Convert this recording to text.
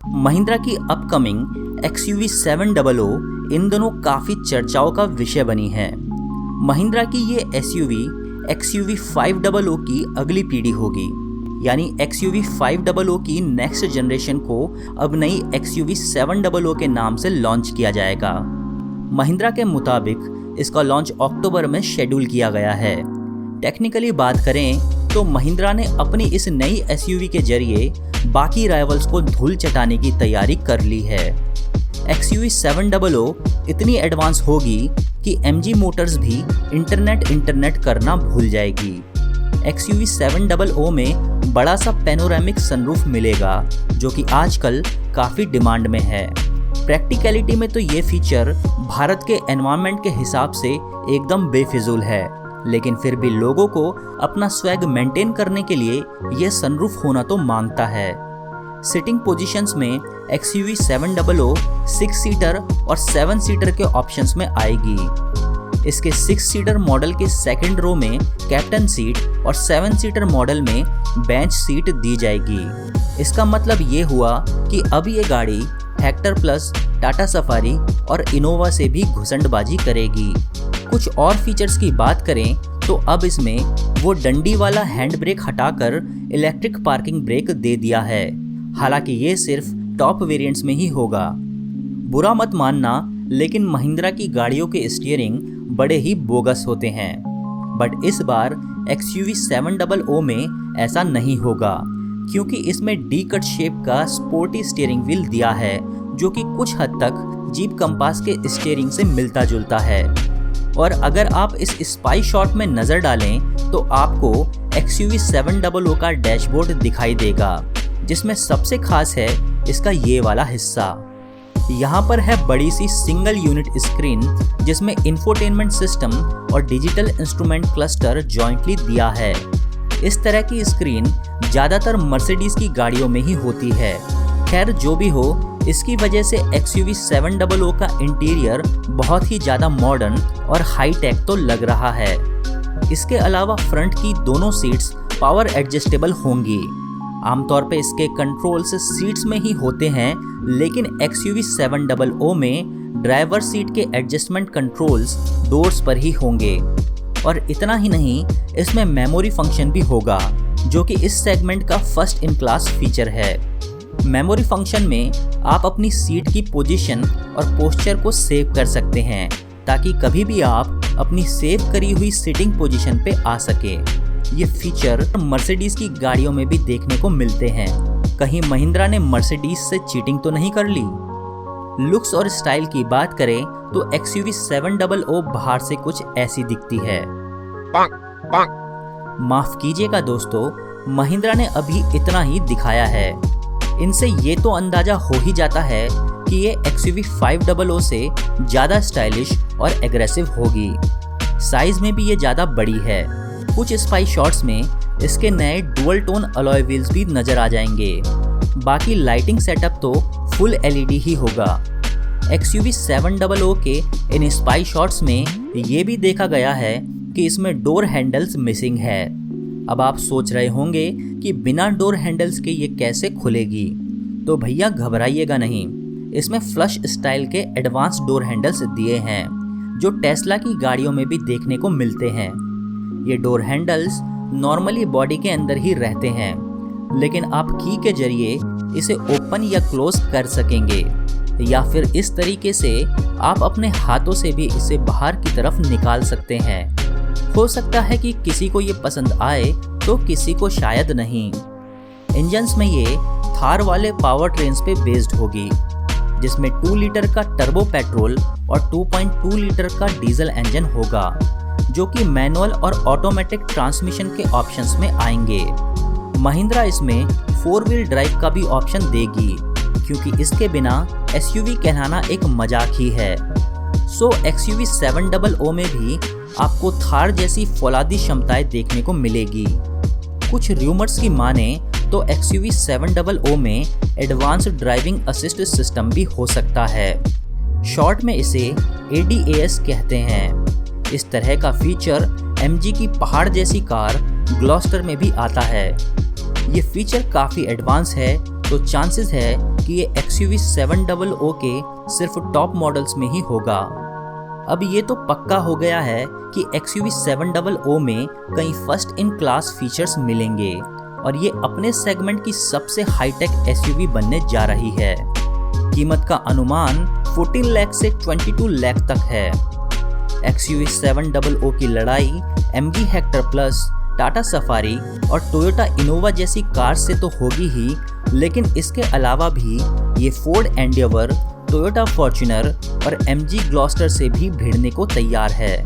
महिंद्रा की upcoming XUV 700 इन दिनों काफ़ी चर्चाओं का विषय बनी है। महिंद्रा की ये SUV XUV 500 की अगली पीढ़ी होगी, यानी XUV 500 की नेक्स्ट जनरेशन को अब नई XUV 700 के नाम से लॉन्च किया जाएगा। महिंद्रा के मुताबिक इसका लॉन्च अक्टूबर में शेड्यूल किया गया है। टेक्निकली बात करें तो महिंद्रा ने अपनी इस नई SUV के जरिए बाकी राइवल्स को धूल चटाने की तैयारी कर ली है। XUV 700 इतनी एडवांस होगी कि MG मोटर्स भी इंटरनेट करना भूल जाएगी। XUV 700 में बड़ा सा पैनोरामिक सनरूफ मिलेगा, जो कि आजकल काफ़ी डिमांड में है। प्रैक्टिकलिटी में तो ये फीचर भारत के एनवायरनमेंट के हिसाब से एकदम बेफिजूल है, लेकिन फिर भी लोगों को अपना स्वैग मेंटेन करने के लिए ये सनरूफ होना तो मांगता है। सिटिंग पोजीशंस में XUV 700 6 सीटर और 7 सीटर के ऑप्शंस में आएगी। इसके 6 सीटर मॉडल के सेकंड रो में कैप्टन सीट और 7 सीटर मॉडल में बेंच सीट दी जाएगी। इसका मतलब ये हुआ कि अब ये गाड़ी हेक्टर प्लस, टाटा सफारी और इनोवा से भी घुसंडबाजी करेगी। कुछ और फीचर्स की बात करें तो अब इसमें वो डंडी वाला हैंड ब्रेक हटाकर इलेक्ट्रिक पार्किंग ब्रेक दे दिया है। हालांकि ये सिर्फ टॉप वेरिएंट्स में ही होगा। बुरा मत मानना, लेकिन महिंद्रा की गाड़ियों के स्टीयरिंग बड़े ही बोगस होते हैं। बट इस बार XUV 700 में ऐसा नहीं होगा, क्योंकि इसमें डी कट शेप का स्पोर्टी स्टीयरिंग व्हील दिया है, जो कि कुछ हद तक जीप कंपास के स्टीयरिंग से मिलता जुलता है। और अगर आप इस स्पाई शॉट में नज़र डालें तो आपको XUV 700 का डैशबोर्ड दिखाई देगा, जिसमें सबसे खास है इसका ये वाला हिस्सा। यहाँ पर है बड़ी सी सिंगल यूनिट स्क्रीन, जिसमें इंफोटेनमेंट सिस्टम और डिजिटल इंस्ट्रूमेंट क्लस्टर जॉइंटली दिया है। इस तरह की स्क्रीन ज़्यादातर मर्सिडीज की गाड़ियों में ही होती है। खैर जो भी हो, इसकी वजह से XUV 700 का इंटीरियर बहुत ही ज़्यादा मॉडर्न और हाई टेक तो लग रहा है। इसके अलावा फ्रंट की दोनों सीट्स पावर एडजस्टेबल होंगी। आमतौर पे इसके कंट्रोल्स सीट्स में ही होते हैं, लेकिन XUV 700 में ड्राइवर सीट के एडजस्टमेंट कंट्रोल्स डोर्स पर ही होंगे। और इतना ही नहीं, इसमें मेमोरी फंक्शन भी होगा, जो कि इस सेगमेंट का फर्स्ट इन क्लास फीचर है। मेमोरी फंक्शन में आप अपनी सीट की पोजीशन और पोस्चर को सेव कर सकते हैं, ताकि कभी भी आप अपनी सेव करी हुई सिटिंग पोजीशन पे आ सके। ये फीचर मर्सिडीज की गाड़ियों में भी देखने को मिलते हैं। कहीं महिंद्रा ने मर्सिडीज से चीटिंग तो नहीं कर ली? लुक्स और स्टाइल की बात करें तो XUV 700 बाहर से कुछ ऐसी दिखती है। माफ कीजिएगा दोस्तों, महिंद्रा ने अभी इतना ही दिखाया है। इनसे ये तो अंदाजा हो ही जाता है कि ये XUV 500 से ज़्यादा स्टाइलिश और एग्रेसिव होगी। साइज में भी ये ज़्यादा बड़ी है। कुछ स्पाई शॉट्स में इसके नए डुअल टोन अलॉय व्हील्स भी नजर आ जाएंगे। बाकी लाइटिंग सेटअप तो फुल LED ही होगा। XUV 700 के इन स्पाई शॉट्स में ये भी देखा गया है कि इसमें डोर हैंडल्स मिसिंग है। अब आप सोच रहे होंगे कि बिना डोर हैंडल्स के ये कैसे खुलेगी, तो भैया घबराइएगा नहीं, इसमें फ्लश स्टाइल के एडवांस डोर हैंडल्स दिए हैं, जो टेस्ला की गाड़ियों में भी देखने को मिलते हैं। ये डोर हैंडल्स नॉर्मली बॉडी के अंदर ही रहते हैं, लेकिन आप की के जरिए इसे ओपन या क्लोज कर सकेंगे, या फिर इस तरीके से आप अपने हाथों से भी इसे बाहर की तरफ निकाल सकते हैं। हो सकता है कि किसी को ये पसंद आए तो किसी को शायद नहीं। इंजन्स में ये थार वाले पावर ट्रेन्स पे बेस्ड होगी, जिसमें 2 लीटर का टर्बो पेट्रोल और 2.2 लीटर का डीजल इंजन होगा, जो कि मैनुअल और ऑटोमेटिक ट्रांसमिशन के ऑप्शंस में आएंगे। महिंद्रा इसमें 4 व्हील ड्राइव का भी ऑप्शन देगी, क्योंकि इसके बिना SUV कहलाना एक मजाक ही है। सो XUV 700 में भी आपको थार जैसी फौलादी क्षमताएं देखने को मिलेगी। कुछ रूमर्स की माने तो XUV 700 में एडवांस्ड ड्राइविंग असिस्ट सिस्टम भी हो सकता है। शॉर्ट में इसे ADAS कहते हैं। इस तरह का फीचर MG की पहाड़ जैसी कार ग्लॉस्टर में भी आता है। ये फीचर काफ़ी एडवांस है, तो चांसेस है कि ये XUV 700 के सिर्फ टॉप मॉडल्स में ही होगा। अब ये तो पक्का हो गया है कि XUV 700 में कई फर्स्ट इन क्लास फीचर्स मिलेंगे और ये अपने सेगमेंट की सबसे हाईटेक SUV बनने जा रही है। कीमत का अनुमान 14 लाख से 22 लाख तक है। XUV 700 की लड़ाई MG Hector plus, Tata safari और टोयोटा इनोवा जैसी कार से तो होगी ही, लेकिन इसके अलावा भी ये फोर्ड एंडेवर, टोयोटा फॉर्च्यूनर और MG ग्लॉस्टर से भी भिड़ने को तैयार है।